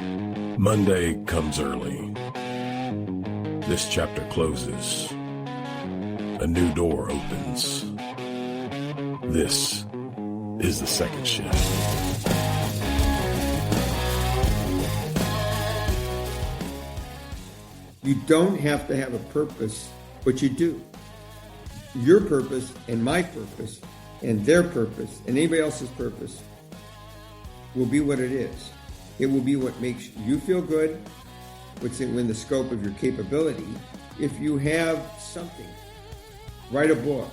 Monday comes early. This chapter closes. A new door opens. This is the second shift. You don't have to have a purpose, but you do. Your purpose and my purpose and their purpose and anybody else's purpose will be what it is. It will be what makes you feel good, what's in the scope of your capability. If you have something, write a book,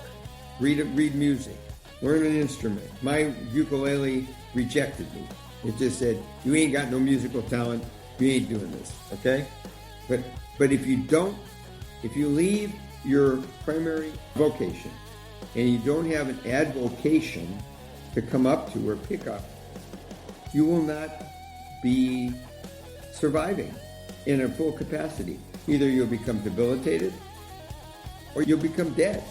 read music, learn an instrument. My ukulele rejected me. It just said, you ain't got no musical talent, you ain't doing this, okay? But if you leave your primary vocation and you don't have an advocation to come up to or pick up, you will not be surviving in a full capacity. Either you'll become debilitated or you'll become dead.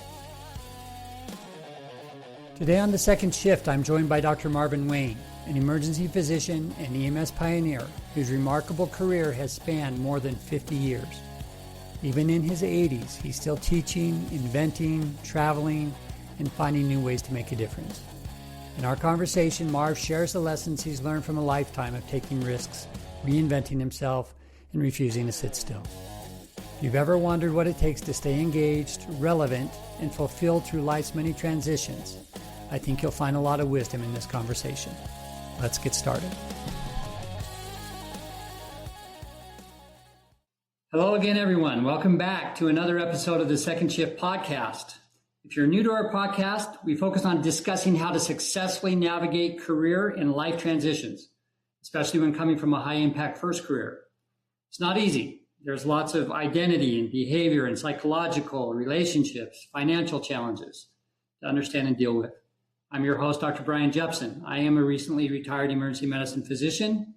Today on The Second Shift, I'm joined by Dr. Marvin Wayne, an emergency physician and EMS pioneer whose remarkable career has spanned more than 50 years. Even in his 80s, he's still teaching, inventing, traveling, and finding new ways to make a difference. In our conversation, Marv shares the lessons he's learned from a lifetime of taking risks, reinventing himself, and refusing to sit still. If you've ever wondered what it takes to stay engaged, relevant, and fulfilled through life's many transitions, I think you'll find a lot of wisdom in this conversation. Let's get started. Hello again, everyone. Welcome back to another episode of the Second Shift podcast. If you're new to our podcast, we focus on discussing how to successfully navigate career and life transitions, especially when coming from a high-impact first career. It's not easy. There's lots of identity and behavior and psychological relationships, financial challenges to understand and deal with. I'm your host, Dr. Brian Jepson. I am a recently retired emergency medicine physician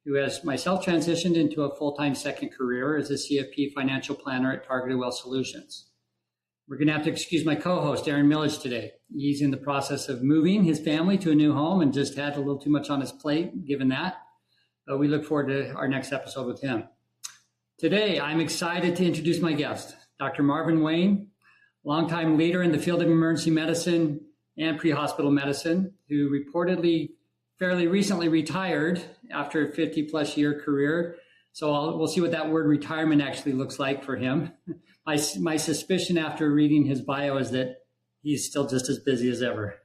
who has myself transitioned into a full-time second career as a CFP financial planner at Targeted Wealth Solutions. We're going to have to excuse my co-host, Aaron Millage, today. He's in the process of moving his family to a new home and just had a little too much on his plate, given that. But we look forward to our next episode with him. Today, I'm excited to introduce my guest, Dr. Marvin Wayne, longtime leader in the field of emergency medicine and pre-hospital medicine, who reportedly fairly recently retired after a 50-plus year career. So we'll see what that word retirement actually looks like for him. My suspicion after reading his bio is that he's still just as busy as ever.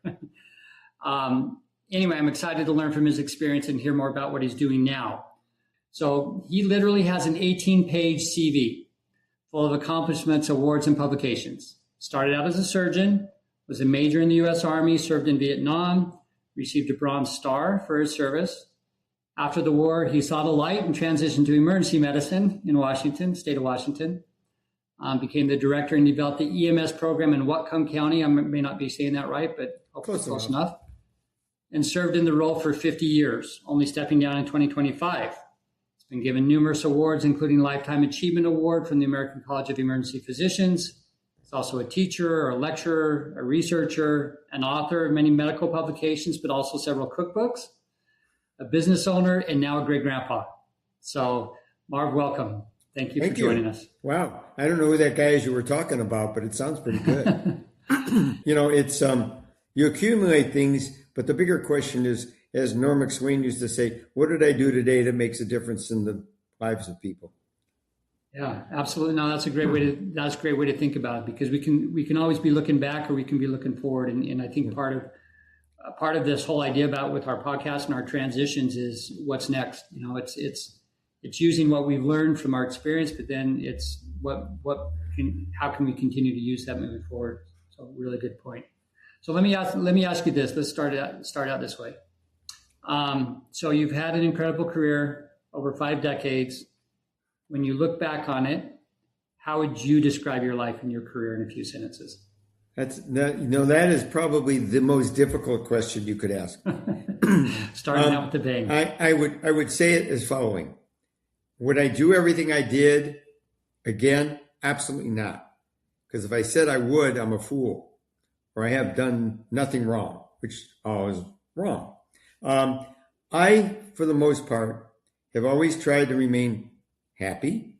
Anyway, I'm excited to learn from his experience and hear more about what he's doing now. So he literally has an 18-page CV full of accomplishments, awards, and publications. Started out as a surgeon, was a major in the U.S. Army, served in Vietnam, received a Bronze Star for his service. After the war, he saw the light and transitioned to emergency medicine in Washington, state of Washington. Became the director and developed the EMS program in Whatcom County. I may not be saying that right, but hopefully close enough. And served in the role for 50 years, only stepping down in 2025. He's been given numerous awards, including Lifetime Achievement Award from the American College of Emergency Physicians. He's also a teacher, a lecturer, a researcher, an author of many medical publications, but also several cookbooks, a business owner, and now a great grandpa. So, Marv, welcome. Thank you for joining us. Wow. I don't know who that guy is you were talking about, but it sounds pretty good. It's you accumulate things, but the bigger question is, as Norm McSwain used to say, what did I do today that makes a difference in the lives of people? Yeah, absolutely. No, that's a great way to think about it, because we can always be looking back or we can be looking forward. And I think part of this whole idea about with our podcast and our transitions is what's next. It's using what we've learned from our experience, but then it's how can we continue to use that moving forward? So really good point. So let me ask you this. Let's start out this way. So you've had an incredible career over 5 decades. When you look back on it, how would you describe your life and your career in a few sentences? That is probably the most difficult question you could ask. Starting out with the bang. I would say it as following. Would I do everything I did again? Absolutely not. Because if I said I would, I'm a fool, or I have done nothing wrong, which all is wrong. I, for the most part, have always tried to remain happy.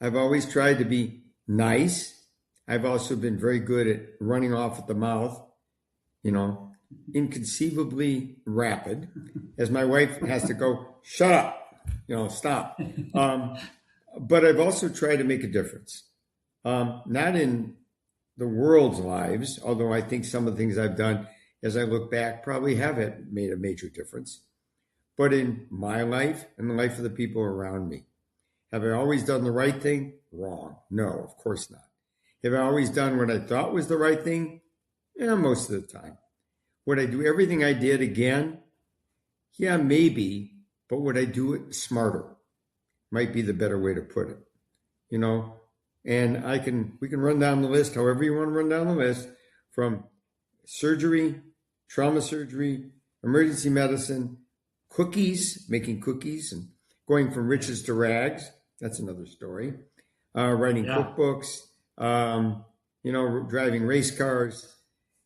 I've always tried to be nice. I've also been very good at running off at the mouth, inconceivably rapid, as my wife has to go, shut up, stop. But I've also tried to make a difference, not in the world's lives, although I think some of the things I've done as I look back probably have made a major difference, but in my life and the life of the people around me. Have I always done the right thing? Wrong. No, of course not. Have I always done what I thought was the right thing? Yeah, most of the time. Would I do everything I did again? Yeah, maybe, but would I do it smarter? Might be the better way to put it. And we can run down the list however you want to run down the list, from surgery, trauma surgery, emergency medicine, cookies, making cookies and going from riches to rags. That's another story. Writing cookbooks, driving race cars.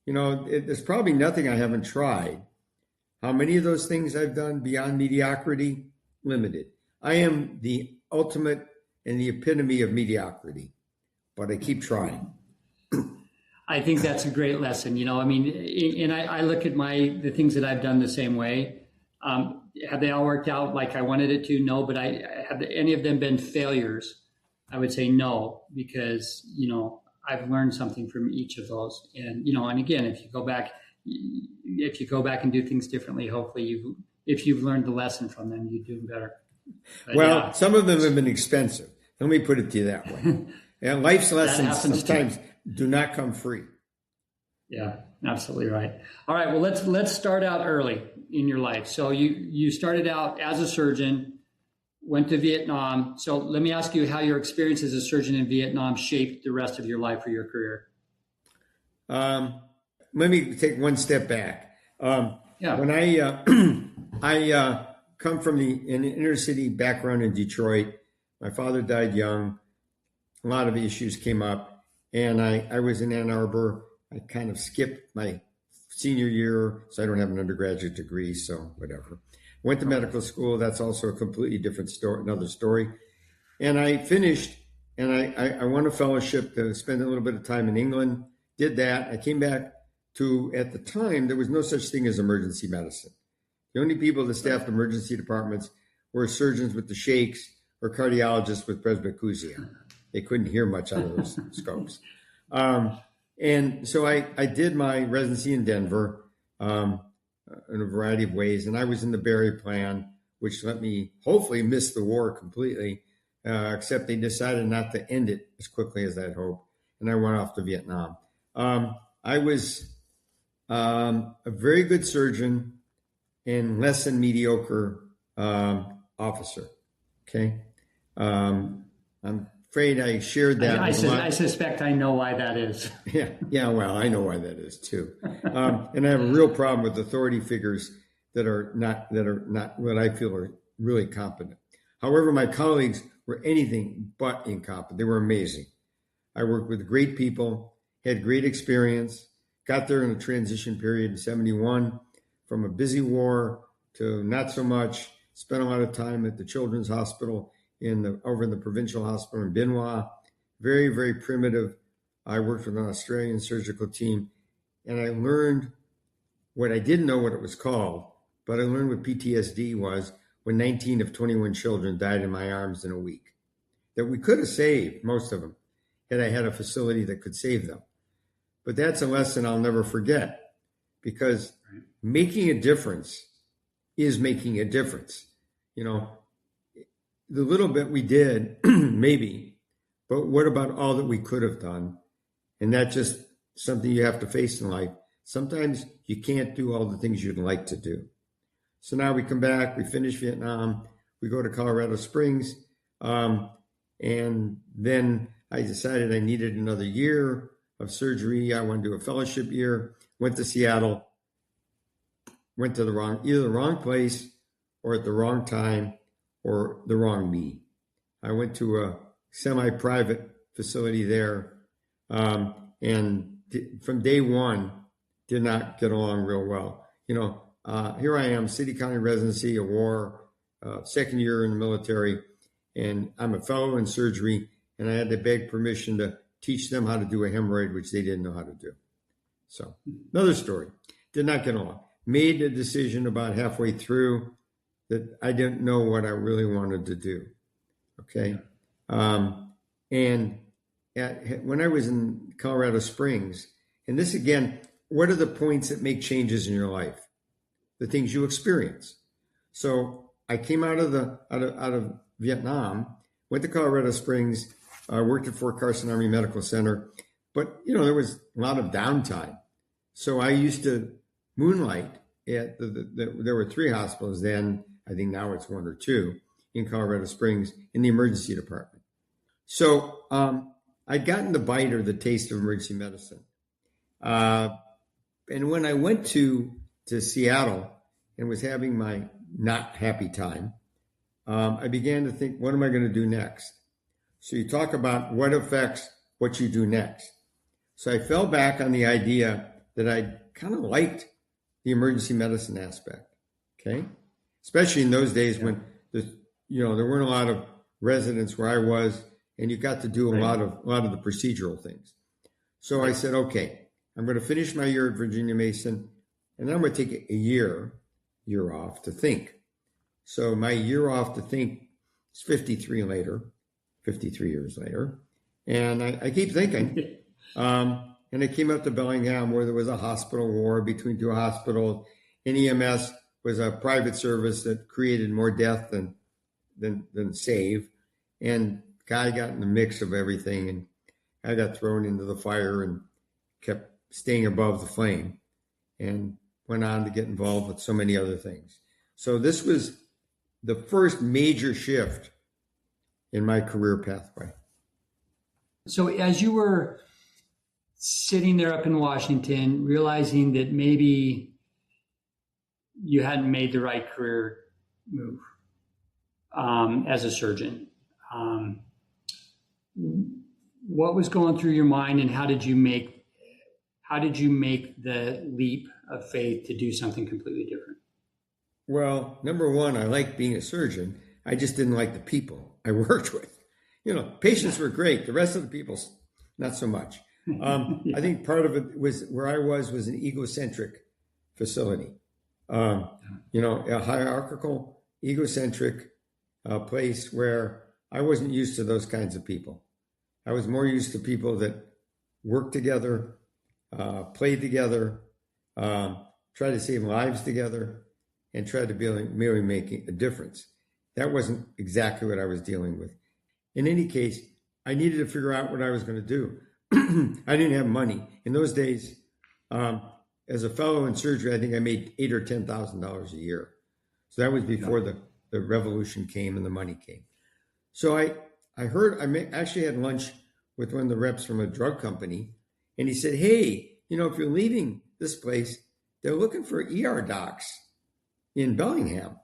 There's probably nothing I haven't tried. How many of those things I've done beyond mediocrity? Limited. I am the ultimate and the epitome of mediocrity, but I keep trying. I think that's a great lesson. And I look at the things that I've done the same way. Have they all worked out like I wanted it to? No, but have any of them been failures? I would say no, because, I've learned something from each of those. And, and again, if you go back and do things differently, hopefully if you've learned the lesson from them, you do better. But some of them have been expensive. Let me put it to you that way. And life's lessons sometimes do not come free. Yeah, absolutely right. All right. Well, let's start out early in your life. So you started out as a surgeon, went to Vietnam. So let me ask you how your experience as a surgeon in Vietnam shaped the rest of your life or your career. Let me take one step back. When I come from an inner city background in Detroit, my father died young. A lot of issues came up, and I was in Ann Arbor. I kind of skipped my senior year, so I don't have an undergraduate degree, so whatever. Went to medical school. That's also a completely different story, another story. And I finished, and I won a fellowship to spend a little bit of time in England. Did that. I came back to, at the time, there was no such thing as emergency medicine. The only people that staffed emergency departments were surgeons with the shakes or cardiologists with presbycusia. They couldn't hear much out of those scopes. And so I did my residency in Denver in a variety of ways. And I was in the Berry plan, which let me hopefully miss the war completely, except they decided not to end it as quickly as I'd hoped. And I went off to Vietnam. I was a very good surgeon and less than mediocre officer. Okay. I'm afraid I shared that. I suspect I know why that is. Yeah. Well, I know why that is too. And I have a real problem with authority figures that are not what I feel are really competent. However, my colleagues were anything but incompetent. They were amazing. I worked with great people, had great experience, got there in a transition period in 1971 from a busy war to not so much, spent a lot of time at the Children's Hospital over in the provincial hospital in Bien Hoa. Very, very primitive. I worked with an Australian surgical team, and I learned what I didn't know what it was called, but I learned what PTSD was when 19 of 21 children died in my arms in a week. That we could have saved most of them had I had a facility that could save them. But that's a lesson I'll never forget, because making a difference is making a difference. The little bit we did, maybe, but what about all that we could have done? And that's just something you have to face in life. Sometimes you can't do all the things you'd like to do. So now we come back, we finish Vietnam, we go to Colorado Springs, and then I decided I needed another year of surgery. I wanted to do a fellowship year, went to Seattle, went to either the wrong place or at the wrong time or the wrong me. I went to a semi-private facility there, and from day one, did not get along real well. Here I am, city county residency, a war, second year in the military, and I'm a fellow in surgery, and I had to beg permission to teach them how to do a hemorrhoid, which they didn't know how to do. So another story. Did not get along. Made a decision about halfway through that I didn't know what I really wanted to do. Okay. And when I was in Colorado Springs, and this again, what are the points that make changes in your life? The things you experience. So I came out of Vietnam, went to Colorado Springs, worked at Fort Carson Army Medical Center, but there was a lot of downtime. So I used to moonlight at there were 3 hospitals then. I think now it's 1 or 2 in Colorado Springs in the emergency department. So I'd gotten the bite or the taste of emergency medicine. And when I went to Seattle and was having my not happy time, I began to think, what am I going to do next? So you talk about what affects what you do next. So I fell back on the idea that I kind of liked the emergency medicine aspect, okay? Especially in those days when there weren't a lot of residents where I was, and you got to do a lot of the procedural things. So I said, okay, I'm going to finish my year at Virginia Mason, and then I'm going to take a year off to think. So my year off to think is 53 years later. And I keep thinking, and I came up to Bellingham where there was a hospital war between 2 hospitals, and EMS was a private service that created more death than save. And guy got in the mix of everything, and I got thrown into the fire and kept staying above the flame and went on to get involved with so many other things. So this was the first major shift in my career pathway. So as you were sitting there up in Washington, realizing that maybe you hadn't made the right career move as a surgeon, what was going through your mind, and how did you make the leap of faith to do something completely different? Well, number one, I liked being a surgeon. I just didn't like the people I worked with. Patients were great. The rest of the people, not so much. I think part of it was where I was an egocentric facility. A hierarchical, egocentric place where I wasn't used to those kinds of people. I was more used to people that worked together, played together, tried to save lives together, and tried to merely make a difference. That wasn't exactly what I was dealing with. In any case, I needed to figure out what I was going to do. I didn't have money. In those days, as a fellow in surgery, I think I made $8,000 or $10,000 a year. So that was before the revolution came and the money came. So I actually had lunch with one of the reps from a drug company, and he said, hey, if you're leaving this place, they're looking for ER docs in Bellingham.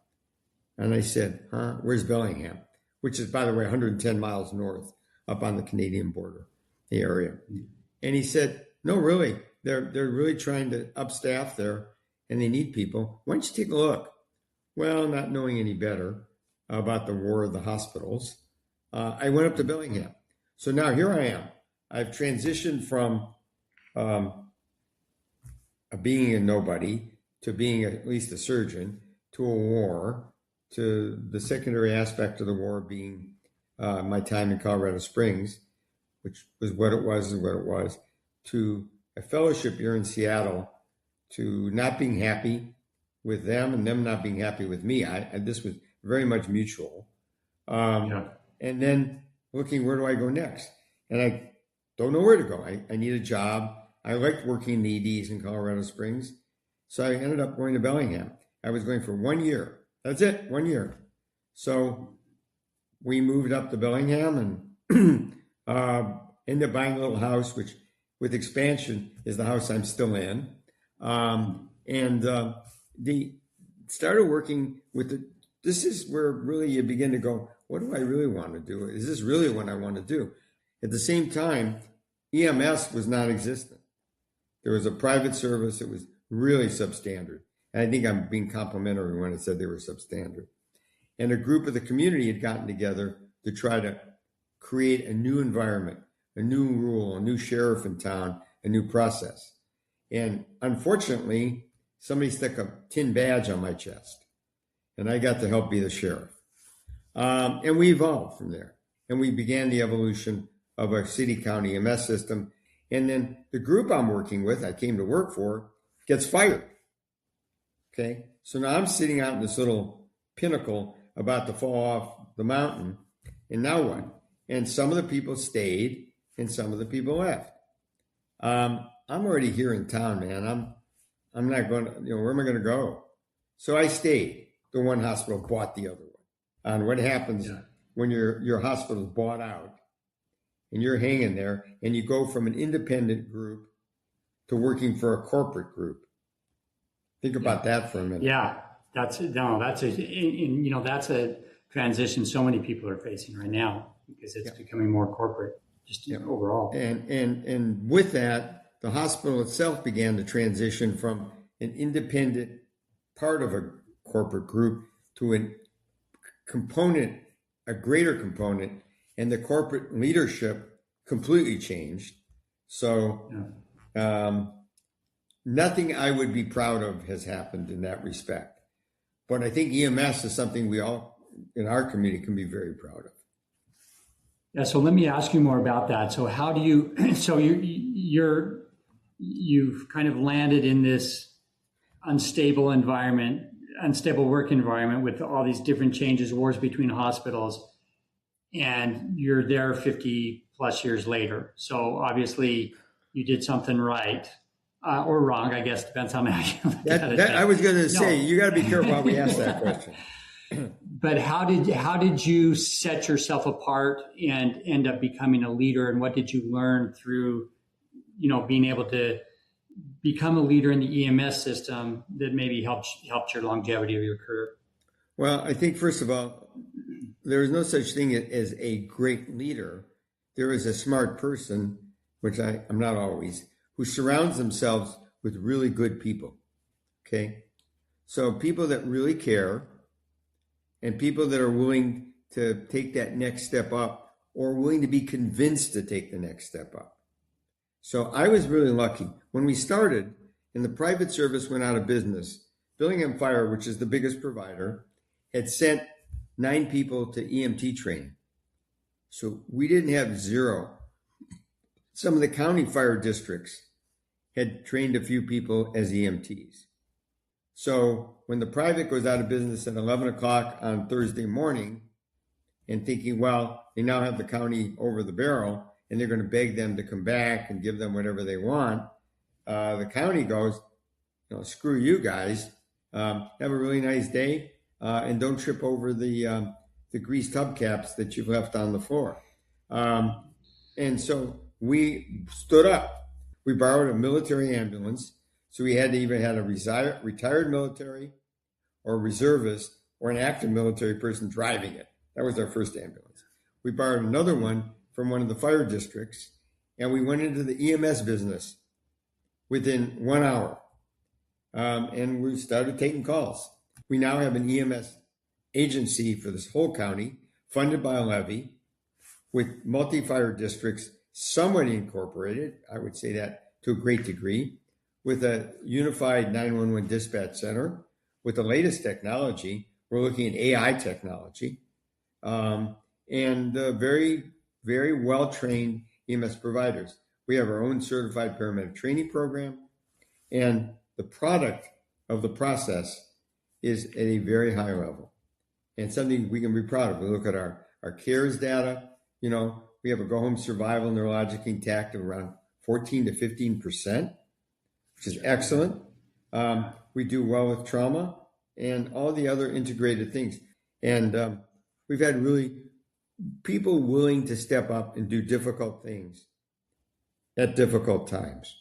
And I said, where's Bellingham? Which is, by the way, 110 miles north up on the Canadian border, the area. And he said, no, really, they're really trying to upstaff there, and they need people. Why don't you take a look? Well, not knowing any better about the war of the hospitals, I went up to Bellingham. So now here I am. I've transitioned from being a nobody to being at least a surgeon, to a war, to the secondary aspect of the war being my time in Colorado Springs, which was what it was, to a fellowship here in Seattle, to not being happy with them and them not being happy with me. This was very much mutual. And then looking, where do I go next? And I don't know where to go. I need a job. I liked working in the EDs in Colorado Springs. So I ended up going to Bellingham. I was going for 1 year. That's it, 1 year. So we moved up to Bellingham and ended up buying a little house, which with expansion is the house I'm still in. Started working with this is where really you begin to go, what do I really want to do? Is this really what I want to do? At the same time, EMS was non-existent. There was a private service that was really substandard. And I think I'm being complimentary when I said they were substandard. And a group of the community had gotten together to try to create a new environment, a new rule, a new sheriff in town, a new process. And unfortunately, somebody stuck a tin badge on my chest, and I got to help be the sheriff. And we evolved from there. And we began the evolution of our city-county EMS system. And then the group I'm working with, I came to work for, gets fired. Okay? So now I'm sitting out in this little pinnacle about to fall off the mountain. And now what? And some of the people stayed and some of the people left. I'm already here in town, man. I'm not going to, where am I going to go? So I stayed. The one hospital bought the other one. And what happens when your hospital's bought out and you're hanging there and you go from an independent group to working for a corporate group? Think about that for a minute. Yeah, that's a transition so many people are facing right now because it's becoming more corporate just overall. And with that, the hospital itself began to transition from an independent part of a corporate group to a greater component, and the corporate leadership completely changed. So nothing I would be proud of has happened in that respect. But I think EMS is something we all in our community can be very proud of. Yeah. So let me ask you more about that. So how do you? So you've kind of landed in this unstable work environment with all these different changes, wars between hospitals, and you're there 50 plus years later. So obviously you did something right. Or wrong, I guess, depends how many you look at it. I was going to say, you got to be careful how we ask that question. But how did you set yourself apart and end up becoming a leader? And what did you learn through, being able to become a leader in the EMS system that maybe helped your longevity of your career? Well, I think, first of all, there is no such thing as a great leader. There is a smart person, which I'm not always, who surrounds themselves with really good people, okay? So people that really care and people that are willing to take that next step up or willing to be convinced to take the next step up. So I was really lucky. When we started and the private service went out of business, Billingham Fire, which is the biggest provider, had sent 9 people to EMT training. So we didn't have 0. Some of the county fire districts had trained a few people as EMTs. So when the private goes out of business at 11 o'clock on Thursday morning and thinking, well, they now have the county over the barrel and they're going to beg them to come back and give them whatever they want, the county goes, screw you guys. Have a really nice day and don't trip over the greased hubcaps that you've left on the floor. And so we stood up. We borrowed a military ambulance, so we had to either have a retired military or a reservist or an active military person driving it. That was our first ambulance. We borrowed another one from one of the fire districts, and we went into the EMS business within 1 hour. And we started taking calls. We now have an EMS agency for this whole county, funded by a levy, with multi-fire districts somewhat incorporated, I would say that to a great degree, with a unified 911 dispatch center, with the latest technology. We're looking at AI technology, and very, very well-trained EMS providers. We have our own certified paramedic training program, and the product of the process is at a very high level and something we can be proud of. We look at our CARES data. We have a go-home survival neurologic intact of around 14 to 15%, which is excellent. We do well with trauma and all the other integrated things. And we've had really people willing to step up and do difficult things at difficult times.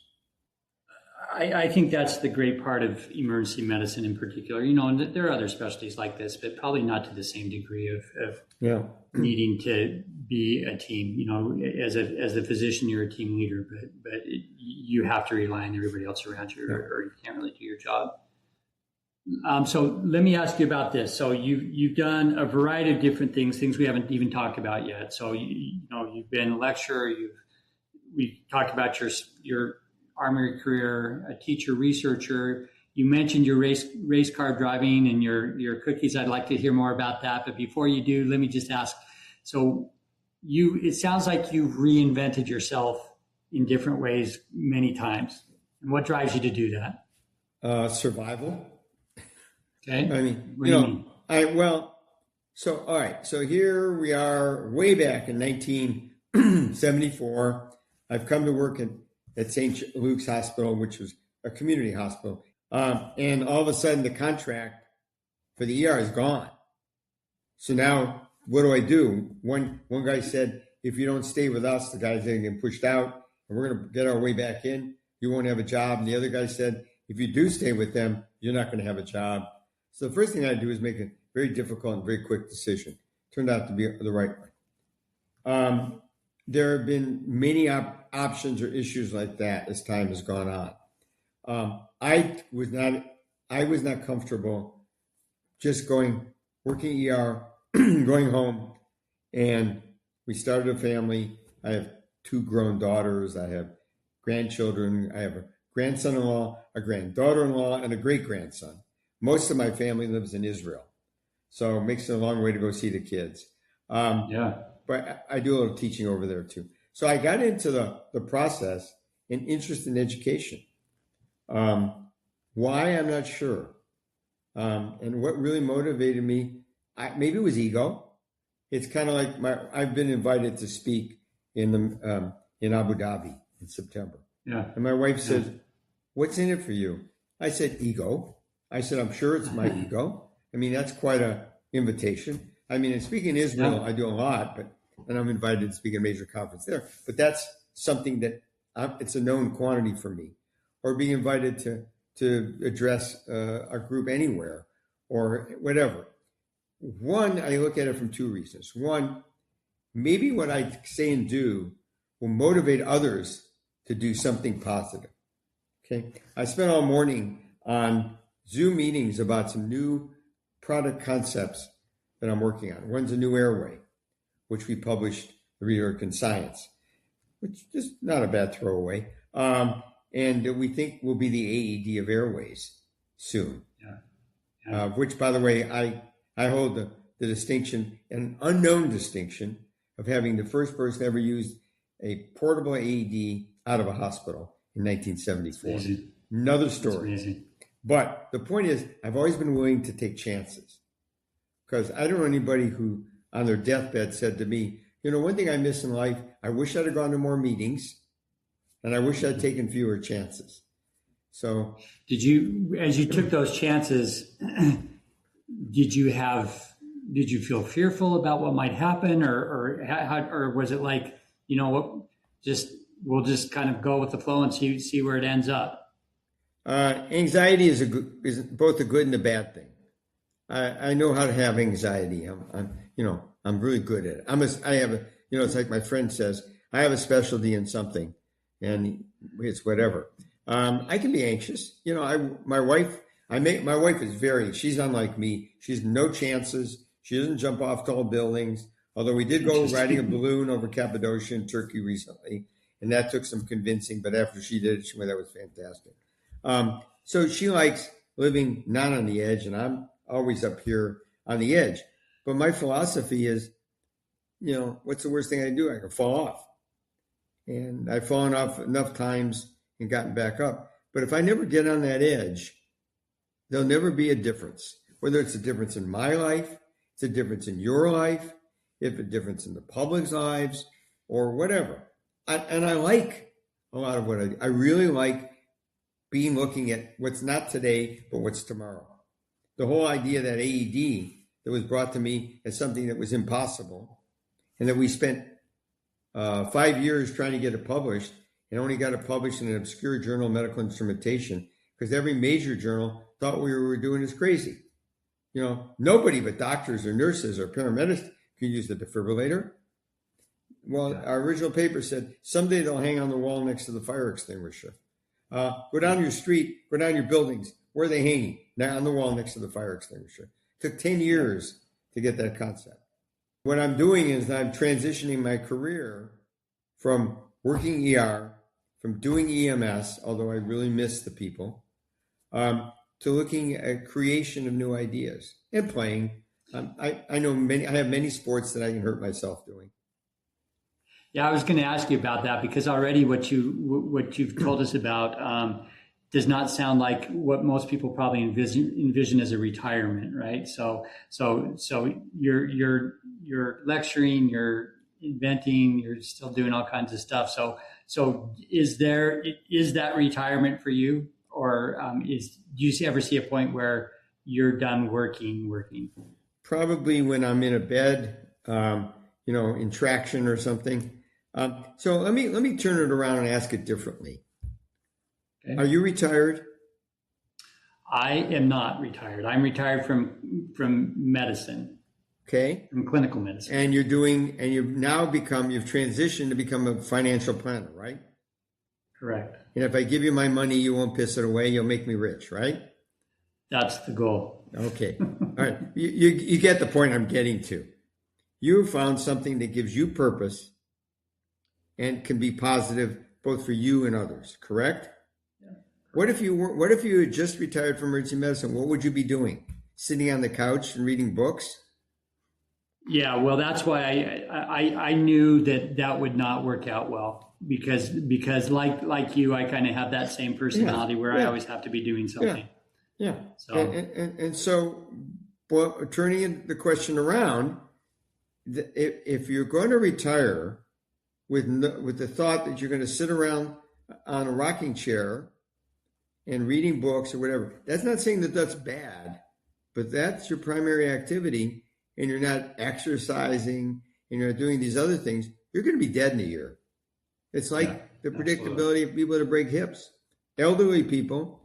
I think that's the great part of emergency medicine in particular. And there are other specialties like this, but probably not to the same degree of needing to be a team. As a physician, you're a team leader, but you have to rely on everybody else around you, or you can't really do your job. So let me ask you about this. So you've done a variety of different things we haven't even talked about yet. So you've been a lecturer. We talked about your Army career, a teacher, researcher. You mentioned your race car driving and your cookies. I'd like to hear more about that. But before you do, let me just ask. So it sounds like you've reinvented yourself in different ways many times. And what drives you to do that? Survival. Okay. I mean, all right. So here we are way back in 1974. I've come to work at St. Luke's Hospital, which was a community hospital. And all of a sudden the contract for the ER is gone. So now what do I do? One guy said, if you don't stay with us, the guy's going to get pushed out and we're going to get our way back in. You won't have a job. And the other guy said, if you do stay with them, you're not going to have a job. So the first thing I do is make a very difficult and very quick decision. Turned out to be the right one. There have been many options or issues like that as time has gone on. I was not comfortable just working ER, going home, and we started a family. I have 2 grown daughters. I have grandchildren. I have a grandson-in-law, a granddaughter-in-law, and a great-grandson. Most of my family lives in Israel, so it makes it a long way to go see the kids. But I do a little teaching over there too. So I got into the process and interest in education. Why, I'm not sure. And what really motivated me, maybe it was ego. It's kind of like I've been invited to speak in Abu Dhabi in September. Yeah. And my wife said, what's in it for you? I said, ego. I said, I'm sure it's my ego. I mean, that's quite an invitation. I mean, in speaking in Israel, I do a lot, and I'm invited to speak at a major conference there. But that's something that it's a known quantity for me. Or being invited to address a group anywhere or whatever. One, I look at it from 2 reasons. One, maybe what I say and do will motivate others to do something positive. Okay, I spent all morning on Zoom meetings about some new product concepts that I'm working on. One's a new airway, which we published the Reader in Science, which is not a bad throwaway. And we think will be the AED of airways soon. Which, by the way, I hold the distinction, an unknown distinction, of having the first person ever used a portable AED out of a hospital in 1974. Another story. But the point is, I've always been willing to take chances. Because I don't know anybody who, on their deathbed, said to me, one thing I miss in life, I wish I'd have gone to more meetings, and I wish I'd taken fewer chances. So, as you took those chances, did you feel fearful about what might happen, or was it like, we'll just kind of go with the flow and see where it ends up? Anxiety is both a good and a bad thing. I know how to have anxiety. I'm really good at it. It's like my friend says, I have a specialty in something, and it's whatever. I can be anxious. My wife is she's unlike me. She's no chances. She doesn't jump off tall buildings. Although we did go riding a balloon over Cappadocia in Turkey recently, and that took some convincing. But after she did it, she went, that was fantastic. So she likes living not on the edge, and I'm always up here on the edge. But my philosophy is, what's the worst thing I can do? I can fall off. And I've fallen off enough times and gotten back up. But if I never get on that edge, there'll never be a difference. Whether it's a difference in my life, it's a difference in your life, if a difference in the public's lives, or whatever. I like a lot of what I do. I really like looking at what's not today, but what's tomorrow. The whole idea that AED that was brought to me as something that was impossible, and that we spent 5 years trying to get it published, and only got it published in an obscure journal of medical instrumentation, because every major journal thought what we were doing is crazy. Nobody but doctors or nurses or paramedics can use the defibrillator. Well, our original paper said someday they'll hang on the wall next to the fire extinguisher. Go down your street, go down your buildings. Where are they hanging? Now on the wall next to the fire extinguisher. It took 10 years to get that concept. What I'm doing is I'm transitioning my career from working ER, from doing EMS, although I really miss the people, to looking at creation of new ideas and playing. I know I have many sports that I can hurt myself doing. Yeah, I was going to ask you about that because already what you've told us about does not sound like what most people probably envision as a retirement, right? So you're lecturing, you're inventing, you're still doing all kinds of stuff. So is that retirement for you, or do you ever see a point where you're done working? Probably when I'm in a bed, in traction or something. So let me turn it around and ask it differently. Okay. Are you retired? I am not retired. I'm retired from medicine. Okay. From clinical medicine. And you've transitioned to become a financial planner, right? Correct. And if I give you my money, you won't piss it away. You'll make me rich, right? That's the goal. Okay. All right. You get the point I'm getting to. You found something that gives you purpose and can be positive both for you and others, correct? Yeah. What if you had just retired from emergency medicine? What would you be doing? Sitting on the couch and reading books? Yeah, well, that's why I knew that would not work out well because like you, I kind of have that same personality where I always have to be doing something. Yeah. So and so, well, turning the question around, if you're going to retire with the thought that you're going to sit around on a rocking chair and reading books or whatever, that's not saying that that's bad, but that's your primary activity, and you're not exercising and you're doing these other things, you're going to be dead in a year. It's like the predictability of people that break hips. Elderly people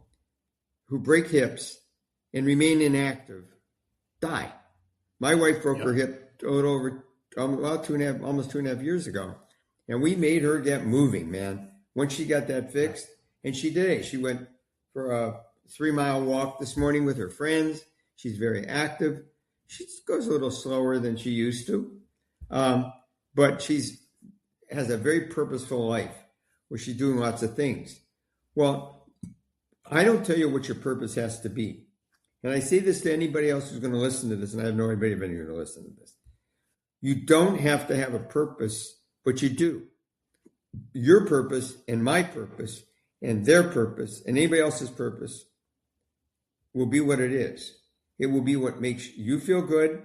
who break hips and remain inactive die. My wife broke her hip a little over almost 2.5 years ago. And we made her get moving, man. Once she got that fixed, and she did. She went for a 3-mile walk this morning with her friends. She's very active. She goes a little slower than she used to. But has a very purposeful life where she's doing lots of things. Well, I don't tell you what your purpose has to be. And I say this to anybody else who's going to listen to this, and I have no idea if anyone's going to listen to this. You don't have to have a purpose, but you do. Your purpose and my purpose and their purpose and anybody else's purpose will be what it is. It will be what makes you feel good,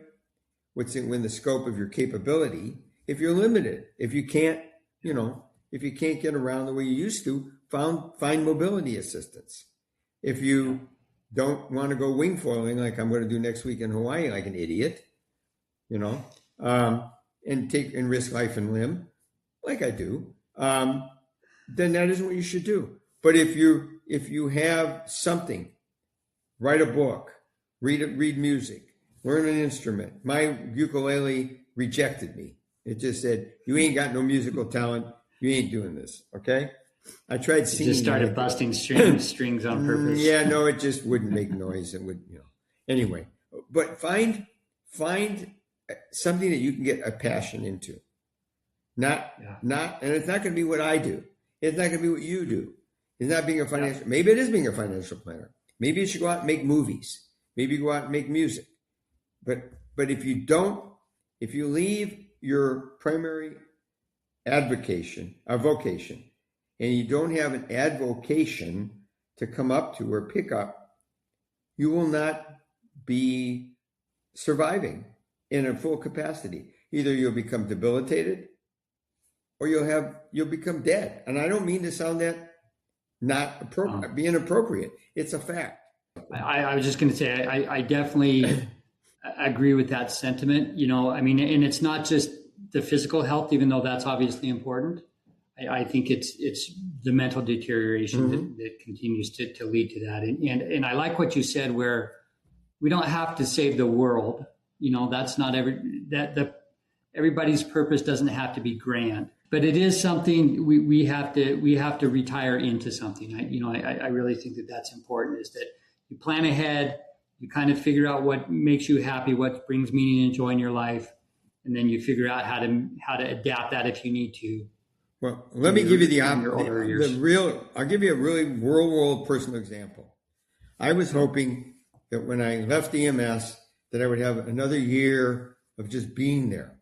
what's in the scope of your capability. If you're limited, if you can't get around the way you used to, find mobility assistance. If you don't want to go wing foiling like I'm going to do next week in Hawaii like an idiot, and risk life and limb, like I do, then that isn't what you should do. But if you have something, write a book, read music, learn an instrument. My ukulele rejected me. It just said, "You ain't got no musical talent. You ain't doing this." Okay. I tried singing. Just started busting strings on purpose. Yeah, no, it just wouldn't make noise. It would, Anyway, but find something that you can get a passion into. And it's not going to be what I do. It's not going to be what you do. It's not being a financial. Maybe it is being a financial planner. Maybe you should go out and make movies. Maybe you go out and make music. But if you leave your primary vocation, and you don't have an advocation to come up to or pick up, you will not be surviving in a full capacity. Either you'll become debilitated or you'll become dead. And I don't mean to sound that not appropriate, be inappropriate. It's a fact. I was just going to say, I definitely agree with that sentiment. And it's not just the physical health, even though that's obviously important. I think it's the mental deterioration that continues to lead to that. And I like what you said, where we don't have to save the world. That's not everybody's purpose doesn't have to be grand, but it is something we have to retire into something. I really think that that's important, is that you plan ahead, you kind of figure out what makes you happy, what brings meaning and joy in your life, and then you figure out how to adapt that if you need to. Well, let me give you I'll give you a really real world personal example. I was hoping that when I left EMS that I would have another year of just being there,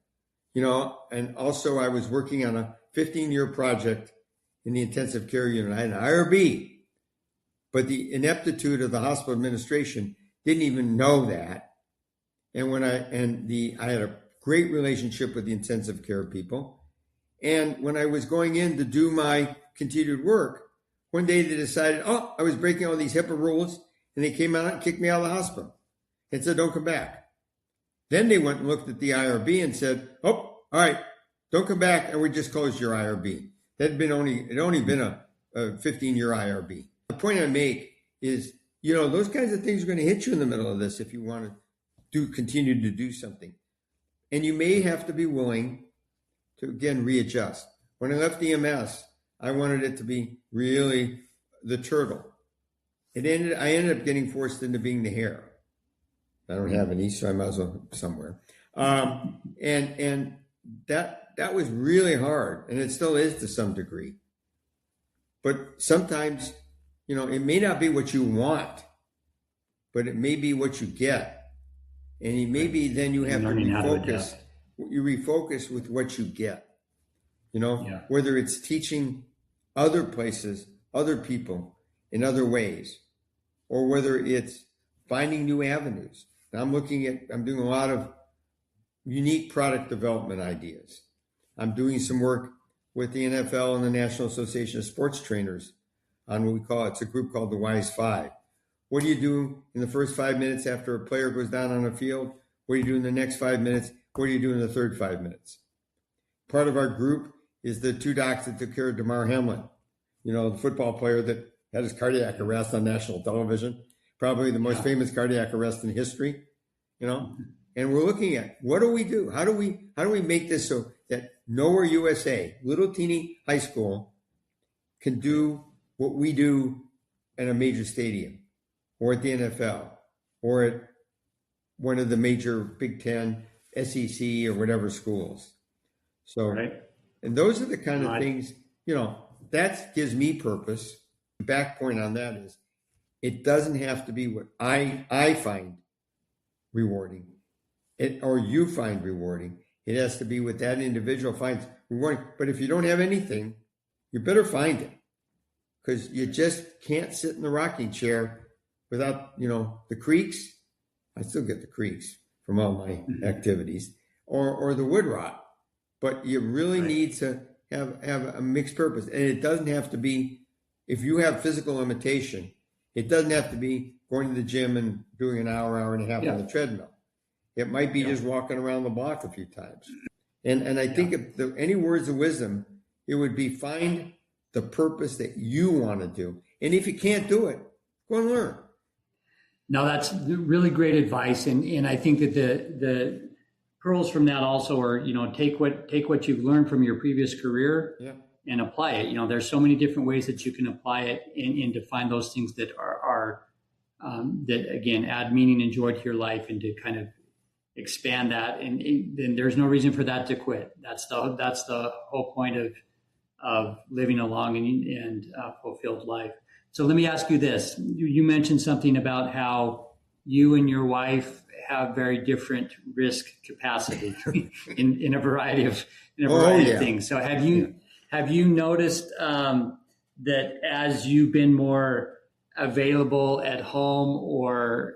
and also I was working on a 15-year project in the intensive care unit. I had an IRB, but the ineptitude of the hospital administration didn't even know that. And I had a great relationship with the intensive care people. And when I was going in to do my continued work, one day they decided, I was breaking all these HIPAA rules, and they came out and kicked me out of the hospital and said, don't come back. Then they went and looked at the IRB and said, all right, don't come back, and we just closed your IRB. It had only been a 15-year IRB. The point I make is, those kinds of things are going to hit you in the middle of this if you want to continue to do something. And you may have to be willing to, again, readjust. When I left EMS, I wanted it to be really the turtle. I ended up getting forced into being the hare. I don't have any, so I might as well somewhere. And that was really hard, and it still is to some degree. But sometimes, it may not be what you want, but it may be what you get. And maybe then you have to refocus. You refocus with what you get. Whether it's teaching other places, other people in other ways, or whether it's finding new avenues. Now I'm doing a lot of unique product development ideas. I'm doing some work with the NFL and the National Association of Sports Trainers on what we call, it's a group called the Wise Five. What do you do in the first 5 minutes after a player goes down on the field? What do you do in the next 5 minutes? What do you do in the third 5 minutes? Part of our group is the two docs that took care of Damar Hamlin, the football player that had his cardiac arrest on national television, probably the most famous cardiac arrest in history, And we're looking at, what do we do? How do we make this so that Nowhere USA, little teeny high school, can do what we do at a major stadium, or at the NFL, or at one of the major Big Ten, SEC, or whatever schools. So, right. And those are the kind of things, that gives me purpose. The back point on that is, it doesn't have to be what I find rewarding, or you find rewarding. It has to be what that individual finds rewarding. But if you don't have anything, you better find it, because you just can't sit in the rocking chair without, the creaks. I still get the creaks from all my activities, or the wood rot. But you really need to have a mixed purpose. And it doesn't have to be, if you have physical limitation, it doesn't have to be going to the gym and doing an hour and a half on the treadmill. It might be just walking around the block a few times. And I think if any words of wisdom, it would be, find the purpose that you want to do. And if you can't do it, go and learn. Now, that's really great advice. And I think that the pearls from that also are, take what you've learned from your previous career and apply it. There's so many different ways that you can apply it and to find those things that are that, again, add meaning and joy to your life, and to kind of expand that. And then there's no reason for that to quit. That's the whole point of living a long and fulfilled life. So let me ask you this. You mentioned something about how you and your wife have very different risk capacity in a variety of things. So have you noticed that as you've been more available at home, or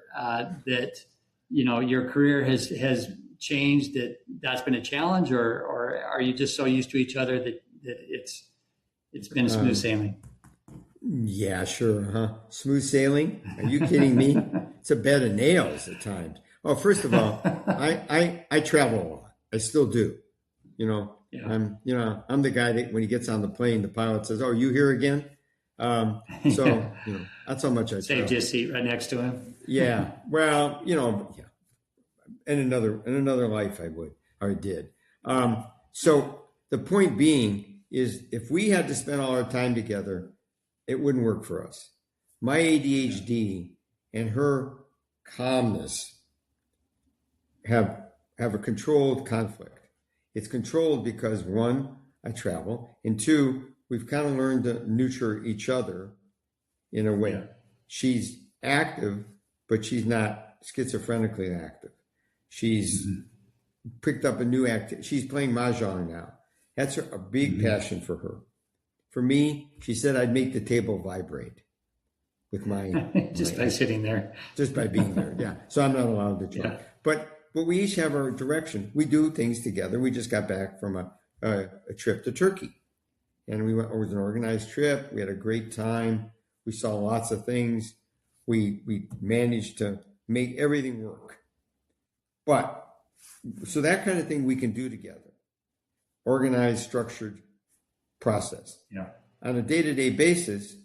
that your career has changed, that's been a challenge, or are you just so used to each other that it's been smooth sailing? Yeah, sure, huh? Smooth sailing? Are you kidding me? It's a bed of nails at times. Oh, first of all, I travel a lot. I still do. I'm the guy that when he gets on the plane, the pilot says, "Oh, you here again?" So that's how much I saved you a seat right next to him. Yeah. Well, in another life I did. So the point being is, if we had to spend all our time together, it wouldn't work for us. My ADHD and her calmness have a controlled conflict. It's controlled because, one, I travel, and two, we've kind of learned to nurture each other in a way. Yeah. She's active, but she's not schizophrenically active. She's picked up a new activity. She's playing mahjong now. That's a big passion for her. For me, she said I'd make the table vibrate with my just by sitting there, just by being there. Yeah. So I'm not allowed to talk. Yeah. But we each have our direction. We do things together. We just got back from a trip to Turkey, and it was an organized trip. We had a great time. We saw lots of things. We managed to make everything work. But so that kind of thing we can do together. Organized, structured process. Yeah. On a day-to-day basis,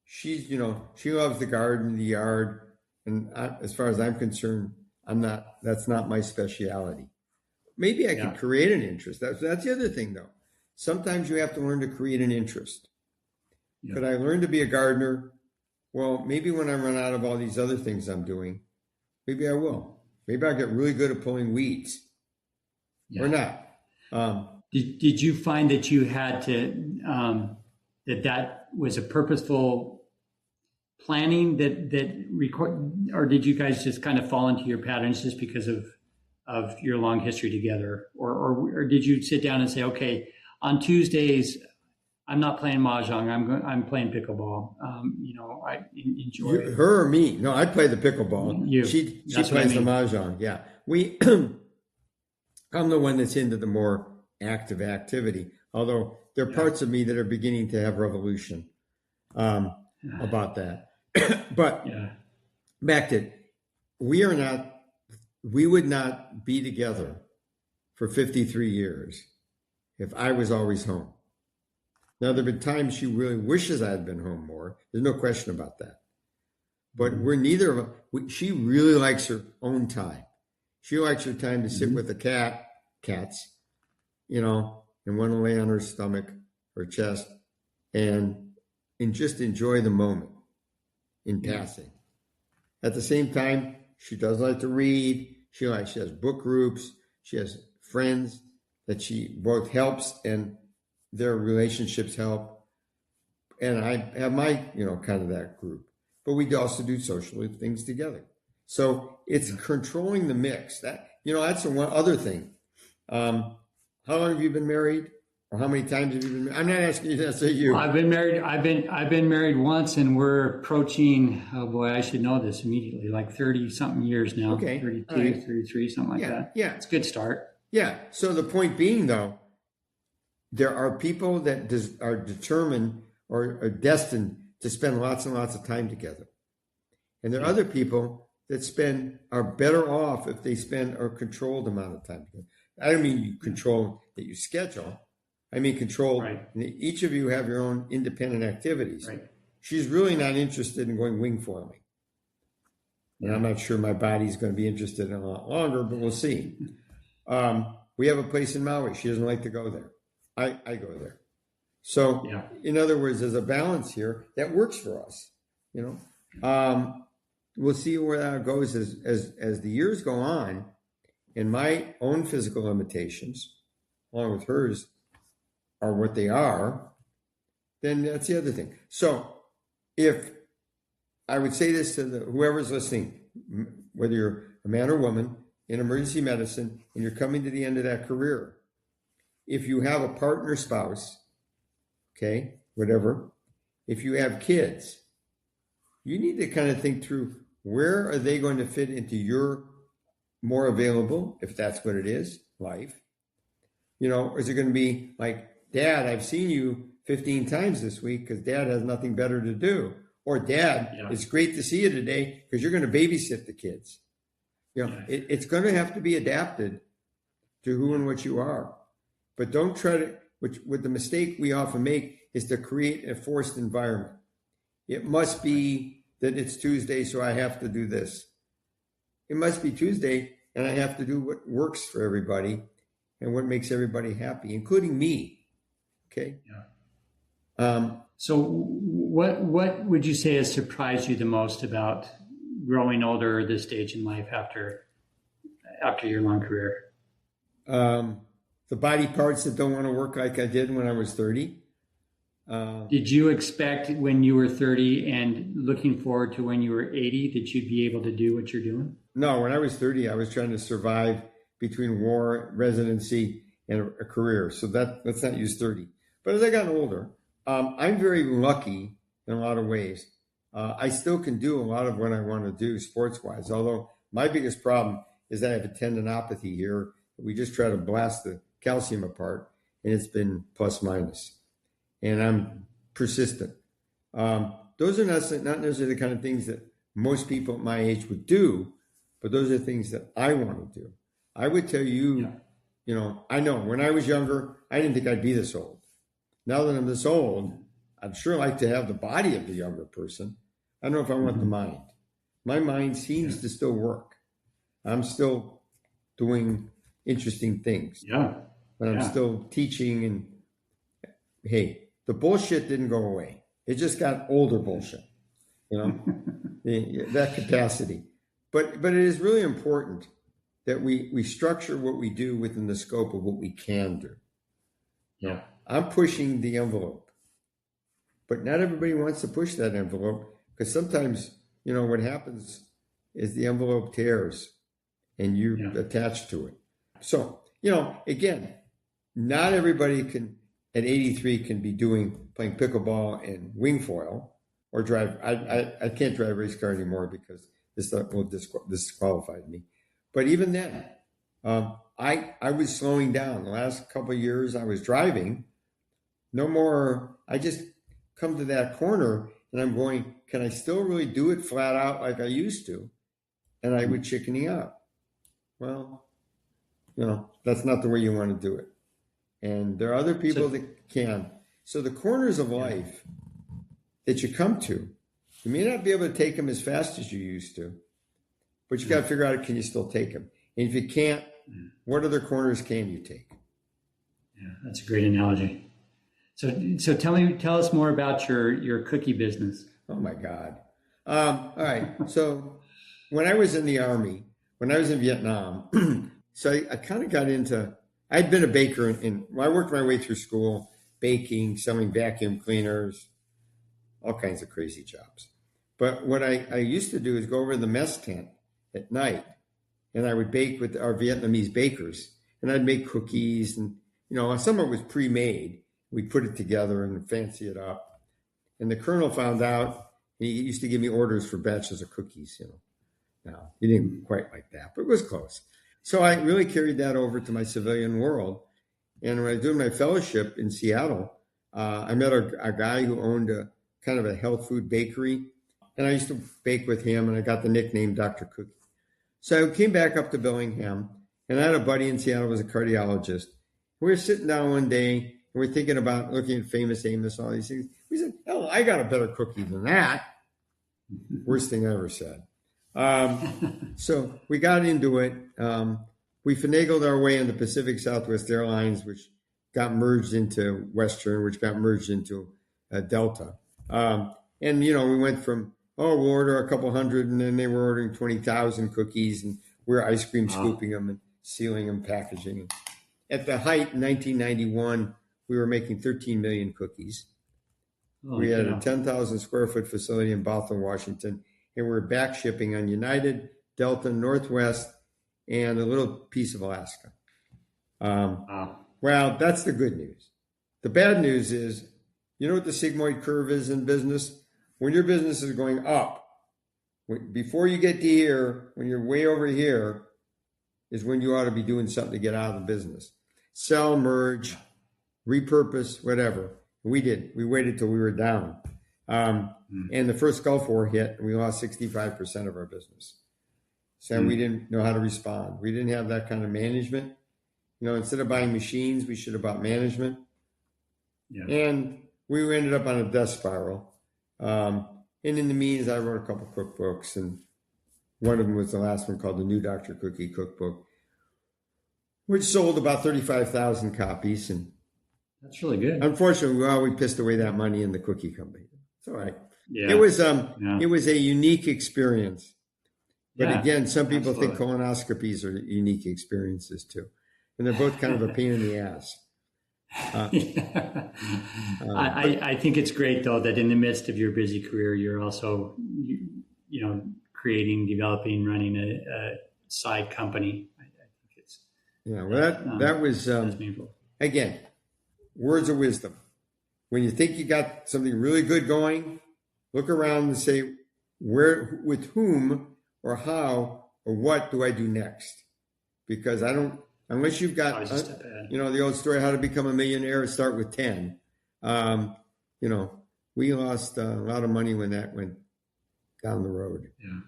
she's, she loves the garden, the yard, and as far as I'm concerned, that's not my speciality. Maybe I can create an interest. That's the other thing, though. Sometimes you have to learn to create an interest. Yeah. Could I learn to be a gardener? Well, maybe when I run out of all these other things I'm doing, maybe I will. Maybe I'll get really good at pulling weeds. Or not. Did you find that you had to, that was a purposeful planning that record, or did you guys just kind of fall into your patterns just because of your long history together? Or did you sit down and say, okay, on Tuesdays, I'm not playing mahjong. I'm playing pickleball. I enjoy it. Her or me? No, I play the pickleball. She plays the mahjong. Yeah, I'm the one that's into the more active activity. Although there are parts of me that are beginning to have revolution about that. But back to we would not be together for 53 years if I was always home. Now, there have been times she really wishes I had been home more. There's no question about that. But we're neither of us. She really likes her own time. She likes her time to sit with the cats, and want to lay on her stomach or chest and just enjoy the moment in passing. At the same time, she does like to read. She has book groups. She has friends that she both helps and their relationships help. And I have my, kind of that group. But we also do social things together. So it's controlling the mix. That's the one other thing. How long have you been married? Or how many times have you been married? I'm not asking you to say you. I've been married. I've been married once, and we're approaching, oh boy, I should know this immediately, like 30 something years now. Okay. 32, right. 33, something like that. Yeah. It's a good start. Yeah. So the point being, though, there are people that are determined or are destined to spend lots and lots of time together. And there are other people that are better off if they spend a controlled amount of time together. I don't mean you control that you schedule. I mean control. Right. Each of you have your own independent activities. Right. She's really not interested in going wing foiling. And I'm not sure my body's going to be interested in a lot longer, but we'll see. We have a place in Maui. She doesn't like to go there. I go there. So, in other words, there's a balance here that works for us. We'll see where that goes as the years go on, and my own physical limitations, along with hers, are what they are. Then that's the other thing. So, if I would say this to whoever's listening, whether you're a man or woman in emergency medicine and you're coming to the end of that career, if you have a partner, spouse, okay, whatever, if you have kids, you need to kind of think through where are they going to fit into your more available, if that's what it is, life. Or is it going to be like, Dad, I've seen you 15 times this week because Dad has nothing better to do. Or Dad, it's great to see you today because you're going to babysit the kids. It's going to have to be adapted to who and what you are. But don't try to, with the mistake we often make is to create a forced environment. It must be that it's Tuesday, so I have to do this. It must be Tuesday, and I have to do what works for everybody and what makes everybody happy, including me. Okay? So what would you say has surprised you the most about growing older at this stage in life after your long career? The body parts that don't want to work like I did when I was 30. Did you expect when you were 30 and looking forward to when you were 80 that you'd be able to do what you're doing? No, when I was 30, I was trying to survive between war, residency, and a career. So let's not use 30. But as I got older, I'm very lucky in a lot of ways. I still can do a lot of what I want to do sports-wise, although my biggest problem is that I have a tendinopathy here. We just try to blast the calcium apart, and it's been plus minus. And I'm persistent. Those are not necessarily the kind of things that most people at my age would do, but those are things that I want to do. I would tell you, I know when I was younger, I didn't think I'd be this old. Now that I'm this old, I'd sure like to have the body of the younger person. I don't know if I want the mind. My mind seems to still work. I'm still doing interesting things. Yeah. But I'm still teaching, and hey, the bullshit didn't go away. It just got older bullshit, that capacity. But it is really important that we structure what we do within the scope of what we can do. Yeah. I'm pushing the envelope, but not everybody wants to push that envelope, because sometimes, what happens is the envelope tears and you're attached to it. So, again, not everybody at 83 can be playing pickleball and wing foil or drive. I can't drive a race car anymore because this disqualified me. But even then, I was slowing down. The last couple of years I was driving. No more. I just come to that corner and I'm going, can I still really do it flat out like I used to? And I would chickening out. Well, that's not the way you want to do it. And there are other people that can. So the corners of life that you come to, you may not be able to take them as fast as you used to, but you got to figure out, can you still take them? And if you can't, what other corners can you take? Yeah, that's a great analogy. So tell us more about your cookie business. Oh my God. All right. So when I was in the Army, when I was in Vietnam, so I kind of got into, I'd been a baker I worked my way through school, baking, selling vacuum cleaners, all kinds of crazy jobs. But what I used to do is go over to the mess tent at night, and I would bake with our Vietnamese bakers, and I'd make cookies, and some of it was pre-made. We'd put it together and fancy it up. And the colonel found out. He used to give me orders for batches of cookies. Now he didn't quite like that, but it was close. So I really carried that over to my civilian world. And when I was doing my fellowship in Seattle, I met a guy who owned a kind of a health food bakery. And I used to bake with him, and I got the nickname Dr. Cookie. So I came back up to Bellingham, and I had a buddy in Seattle who was a cardiologist. We were sitting down one day, and we're thinking about looking at Famous Amos, all these things. We said, hell, I got a better cookie than that. Worst thing I ever said. So we got into it. We finagled our way into Pacific Southwest Airlines, which got merged into Western, which got merged into Delta. And, we went from, we'll order a couple hundred, and then they were ordering 20,000 cookies, and we were ice cream scooping them and sealing them, packaging them. At the height in 1991, we were making 13 million cookies. We had a 10,000 square foot facility in Bothell, Washington, and we were back shipping on United, Delta, Northwest, and a little piece of Alaska. Well, that's the good news. The bad news is, you know what the sigmoid curve is in business? When your business is going up, before you get to here, when you're way over here, is when you ought to be doing something to get out of the business. Sell, merge, repurpose, whatever. We did. We waited till we were down. And the first Gulf War hit, and we lost 65% of our business. So we didn't know how to respond. We didn't have that kind of management. Instead of buying machines, we should have bought management. Yeah. And we ended up on a death spiral. And in the means, I wrote a couple cookbooks, and one of them was the last one called The New Dr. Cookie Cookbook, which sold about 35,000 copies. And that's really good. Unfortunately, we pissed away that money in the cookie company. It's all right. Yeah. It was a unique experience. But Yeah, again, some people absolutely. think colonoscopies are unique experiences too. And they're both kind of a pain in the ass. Yeah. But I think it's great though that in the midst of your busy career, you're also creating, developing, running a side company. I think it's yeah, well, that was that's meaningful. again, words of wisdom. When you think you got something really good going, look around and say, where, with whom, or how, or what do I do next? Because I don't, unless you've got, Always a step ahead. the old story, how to become a millionaire, start with 10. We lost a lot of money when that went down the road. Yeah.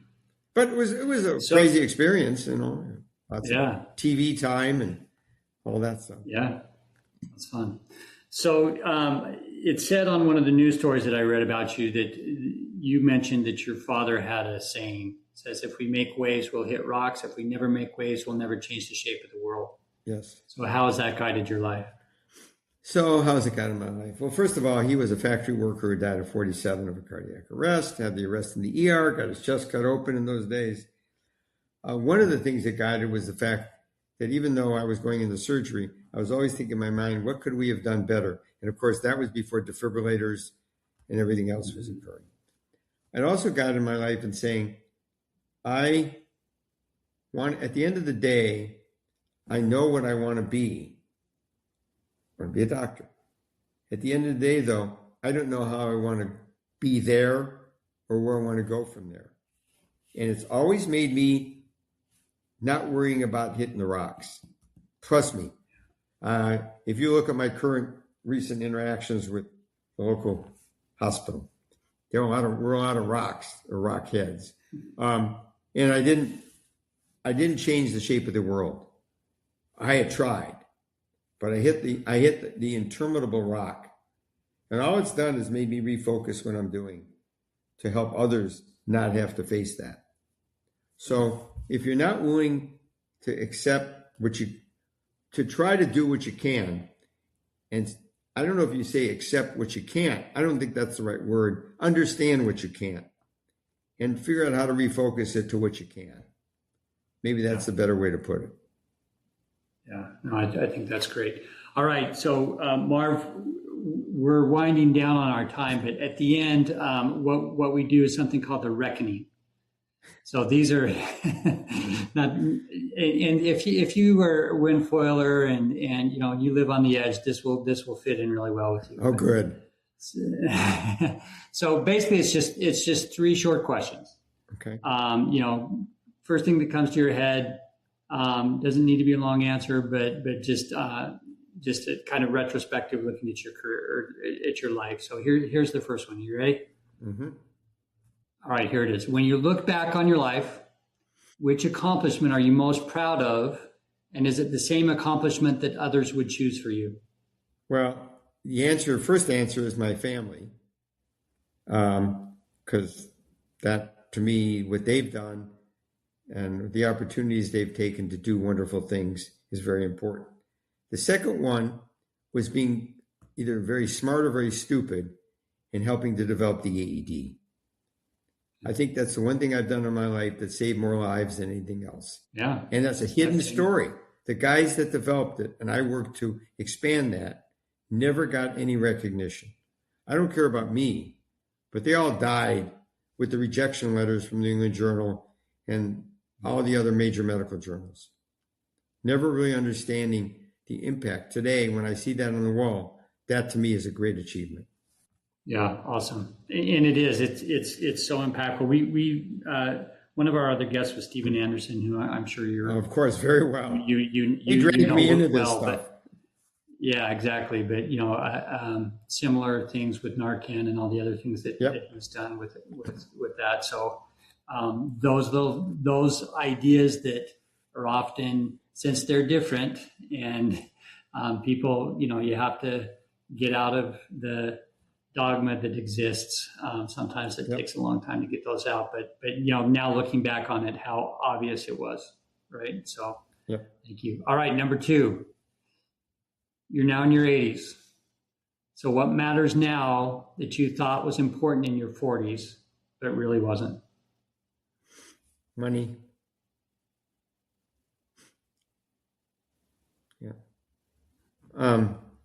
But it was a crazy experience, lots of TV time and all that stuff. Yeah, that's fun. So it said on one of the news stories that I read about you that you mentioned that your father had a saying. It says, if we make waves, we'll hit rocks. If we never make waves, we'll never change the shape of the world. Yes. So how has that guided your life? So how's it guided my life? Well, first of all, he was a factory worker who died at 47 of a cardiac arrest, had the arrest in the ER, got his chest cut open in those days. One of the things that guided was the fact that even though I was going into surgery, I was always thinking in my mind, what could we have done better? And of course, that was before defibrillators and everything else was occurring. It also guided my life in saying, at the end of the day, I know what I want to be. I want to be a doctor. At the end of the day, though, I don't know how I want to be there or where I want to go from there. And it's always made me not worrying about hitting the rocks. Trust me. If you look at my recent interactions with the local hospital, there were a lot of rocks or rock heads. And I didn't change the shape of the world. I had tried, but I hit the interminable rock. And all it's done is made me refocus what I'm doing to help others not have to face that. So if you're not willing to accept to try to do what you can, and I don't know if you say accept what you can't, I don't think that's the right word, understand what you can't, and figure out how to refocus it to what you can. Maybe that's a better way to put it. Yeah, no, I think that's great. All right, so Marv, we're winding down on our time, but at the end, what we do is something called the reckoning. So these are not, and if you were a wind foiler and you live on the edge, this will fit in really well with you. Oh, good. So basically, it's just three short questions. Okay. First thing that comes to your head, doesn't need to be a long answer, but just a kind of retrospective looking at your career, or at your life. So here's the first one. You ready? Mm-hmm. All right, here it is. When you look back on your life, which accomplishment are you most proud of? And is it the same accomplishment that others would choose for you? Well, first answer is my family. Because that, to me, what they've done and the opportunities they've taken to do wonderful things is very important. The second one was being either very smart or very stupid in helping to develop the AED. I think that's the one thing I've done in my life that saved more lives than anything else. Yeah. And that's a hidden story. The guys that developed it, and I worked to expand that, never got any recognition. I don't care about me, but they all died with the rejection letters from the New England Journal and all the other major medical journals. Never really understanding the impact. Today, when I see that on the wall, that to me is a great achievement. Yeah, awesome. And it is. It's so impactful. We one of our other guests was Steven Anderson, who I'm sure you're. Oh, of course, very well. You dragged me into this well, stuff. Yeah, exactly. But similar things with Narcan and all the other things that he's done with that. So those ideas that are often, since they're different, and people, you have to get out of the dogma that exists. Sometimes it takes a long time to get those out, but now looking back on it, how obvious it was, right? So thank you. All right, number 2, you're now in your 80s. So what matters now that you thought was important in your 40s, but really wasn't? Money. Yeah.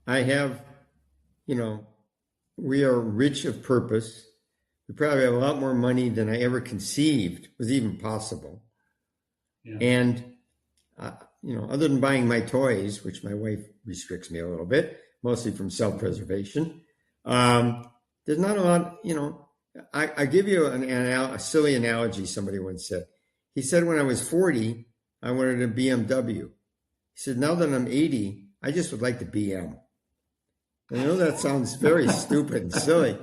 I have, we are rich of purpose. We probably have a lot more money than I ever conceived was even possible. Yeah. And, other than buying my toys, which my wife restricts me a little bit, mostly from self-preservation, there's not a lot, I give you a silly analogy somebody once said. He said, when I was 40, I wanted a BMW. He said, now that I'm 80, I just would like the BM. And I know that sounds very stupid and silly,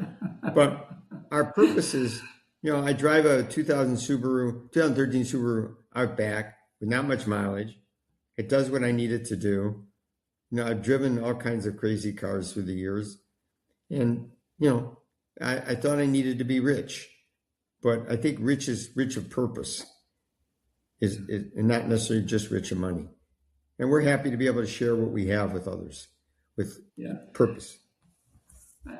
but our purpose is, I drive a 2013 Subaru Outback with not much mileage. It does what I need it to do. I've driven all kinds of crazy cars through the years. And, I thought I needed to be rich, but I think rich of purpose is not necessarily just rich of money. And we're happy to be able to share what we have with others with purpose.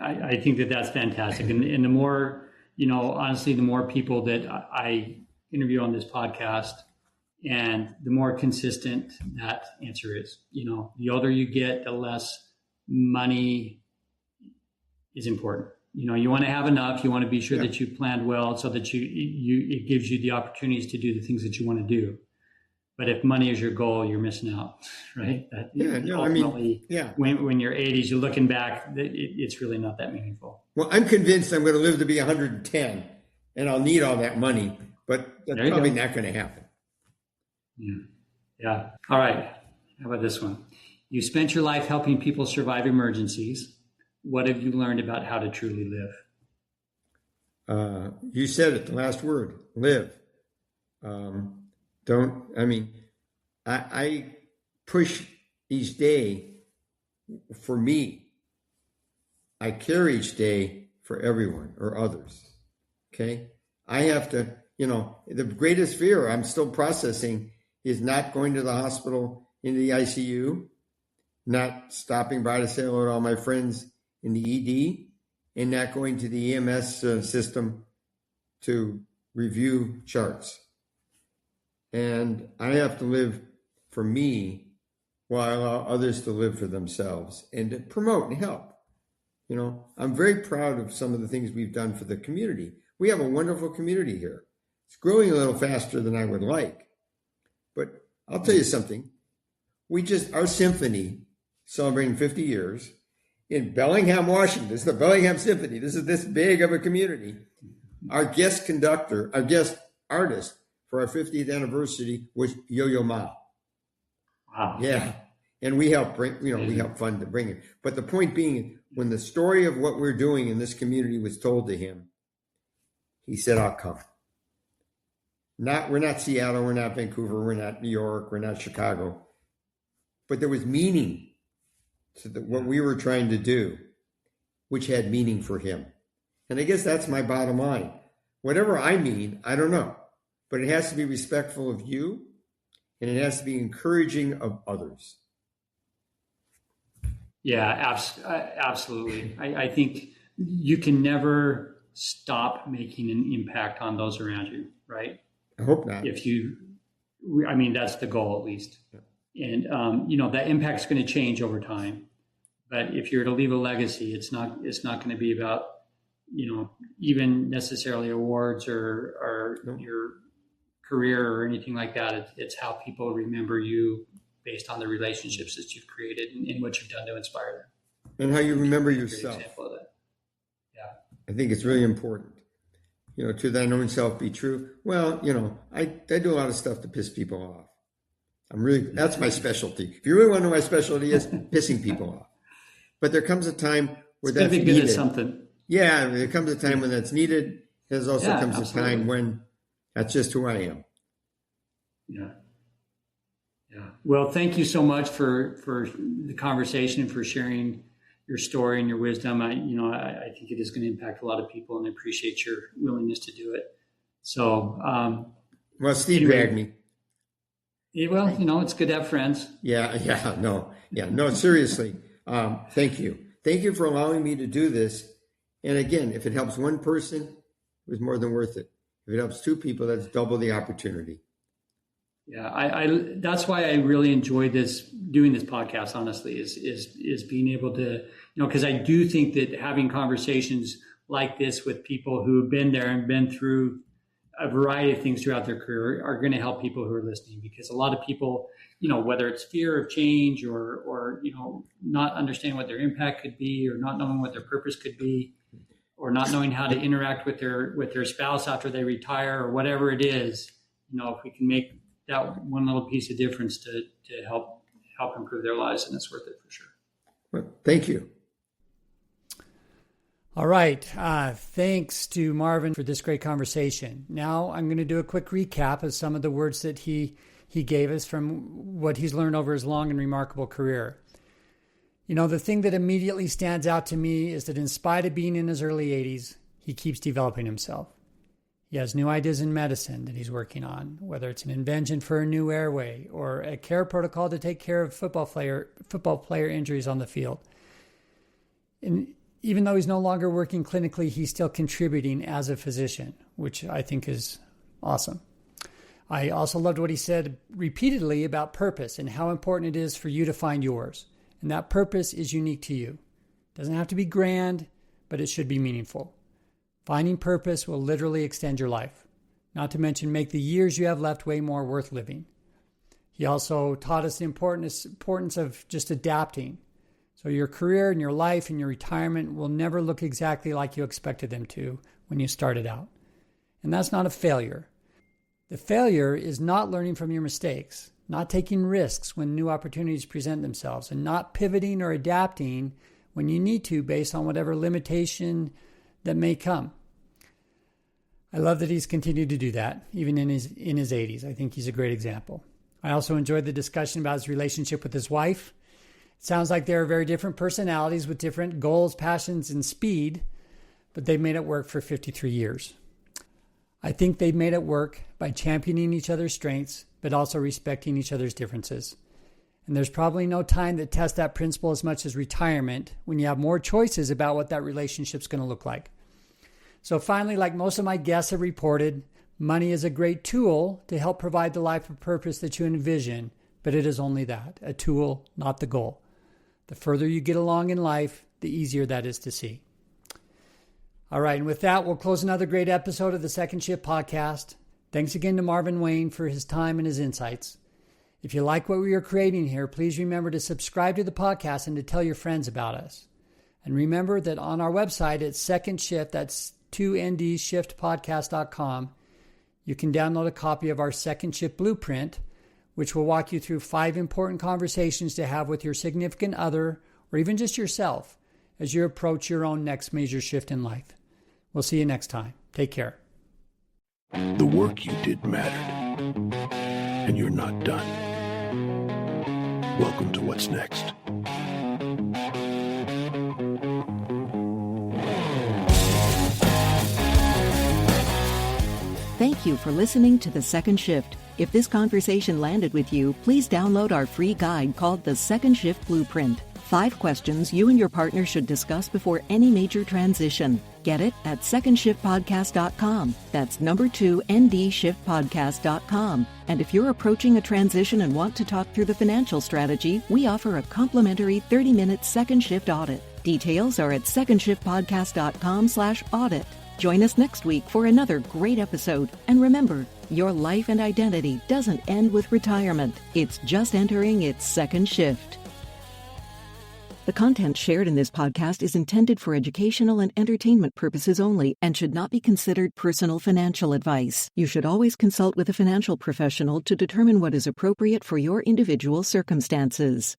I think that's fantastic. And the more, honestly, the more people that I interview on this podcast, and the more consistent that answer is. The older you get, the less money is important. You want to have enough. You want to be sure that you planned well so that it gives you the opportunities to do the things that you want to do. But if money is your goal, you're missing out, right? When you're 80s, you're looking back, it's really not that meaningful. Well, I'm convinced I'm going to live to be 110 and I'll need all that money, but that's probably not going to happen. Yeah. All right. How about this one? You spent your life helping people survive emergencies. What have you learned about how to truly live? You said it, the last word, live. I push each day for me. I care each day for everyone or others. Okay. I have to, the greatest fear I'm still processing is not going to the hospital into the ICU, not stopping by to say hello to all my friends in the ED, and not going to the EMS system to review charts. And I have to live for me while I allow others to live for themselves and to promote and help. I'm very proud of some of the things we've done for the community. We have a wonderful community here. It's growing a little faster than I would like. But I'll tell you something. Our symphony celebrating 50 years in Bellingham, Washington. This is the Bellingham Symphony. This is this big of a community. Our guest artist for our 50th anniversary was Yo-Yo Ma. Wow. Yeah. And we help fund to bring it. But the point being, when the story of what we're doing in this community was told to him, he said, I'll come. We're not Seattle, we're not Vancouver, we're not New York, we're not Chicago. But there was meaning to what we were trying to do, which had meaning for him. And I guess that's my bottom line. Whatever I mean, I don't know. But it has to be respectful of you, and it has to be encouraging of others. Yeah, absolutely. I think you can never stop making an impact on those around you, right? I hope not. That's the goal at least. Yeah. And, that impact's going to change over time. But if you're to leave a legacy, it's not going to be about, even necessarily awards or your career or anything like that. It's how people remember you based on the relationships that you've created and what you've done to inspire them. And how you remember yourself. Example of that. Yeah. I think it's really important. To thine own self be true. Well, I do a lot of stuff to piss people off. That's my specialty. If you really want to know my specialty is pissing people off. But there comes a time where that's needed. Good at something. Yeah, there comes a time when that's needed. There's also comes a time when that's just who I am. Yeah. Yeah. Well, thank you so much for the conversation and for sharing your story and your wisdom. I think it is going to impact a lot of people, and I appreciate your willingness to do it. So, Steve dragged me. Well, it's good to have friends. No, seriously. Thank you. Thank you for allowing me to do this. And again, if it helps one person, it was more than worth it. If it helps 2 people, that's double the opportunity. Yeah, I that's why I really enjoyed doing this podcast, honestly, is being able to, because I do think that having conversations like this with people who have been there and been through a variety of things throughout their career are going to help people who are listening, because a lot of people, whether it's fear of change or not understanding what their impact could be, or not knowing what their purpose could be, or not knowing how to interact with their spouse after they retire, or whatever it is, if we can make that one little piece of difference to help improve their lives, and it's worth it for sure. Well, thank you. All right. Thanks to Marvin for this great conversation. Now I'm going to do a quick recap of some of the words that he gave us from what he's learned over his long and remarkable career. The thing that immediately stands out to me is that in spite of being in his early 80s, he keeps developing himself. He has new ideas in medicine that he's working on, whether it's an invention for a new airway or a care protocol to take care of football player injuries on the field. And even though he's no longer working clinically, he's still contributing as a physician, which I think is awesome. I also loved what he said repeatedly about purpose and how important it is for you to find yours. And that purpose is unique to you. It doesn't have to be grand, but it should be meaningful. Finding purpose will literally extend your life, not to mention make the years you have left way more worth living. He also taught us the importance of just adapting. So your career and your life and your retirement will never look exactly like you expected them to when you started out. And that's not a failure. The failure is not learning from your mistakes, not taking risks when new opportunities present themselves, and not pivoting or adapting when you need to based on whatever limitation that may come. I love that he's continued to do that, even in his 80s. I think he's a great example. I also enjoyed the discussion about his relationship with his wife. It sounds like they're very different personalities with different goals, passions, and speed, but they've made it work for 53 years. I think they've made it work by championing each other's strengths, but also respecting each other's differences. And there's probably no time that tests that principle as much as retirement, when you have more choices about what that relationship's going to look like. So finally, like most of my guests have reported, money is a great tool to help provide the life of purpose that you envision, but it is only that, a tool, not the goal. The further you get along in life, the easier that is to see. All right, and with that, we'll close another great episode of the Second Shift Podcast. Thanks again to Marvin Wayne for his time and his insights. If you like what we are creating here, please remember to subscribe to the podcast and to tell your friends about us. And remember that on our website at Second Shift, that's 2ndshiftpodcast.com, you can download a copy of our Second Shift Blueprint, which will walk you through 5 important conversations to have with your significant other, or even just yourself, as you approach your own next major shift in life. We'll see you next time. Take care. The work you did mattered, and you're not done. Welcome to What's Next. Thank you for listening to The Second Shift. If this conversation landed with you, please download our free guide called The Second Shift Blueprint. 5 questions you and your partner should discuss before any major transition. Get it at secondshiftpodcast.com. That's number 2, ndshiftpodcast.com. And if you're approaching a transition and want to talk through the financial strategy, we offer a complimentary 30-minute Second Shift audit. Details are at secondshiftpodcast.com/audit. Join us next week for another great episode. And remember, your life and identity doesn't end with retirement. It's just entering its second shift. The content shared in this podcast is intended for educational and entertainment purposes only and should not be considered personal financial advice. You should always consult with a financial professional to determine what is appropriate for your individual circumstances.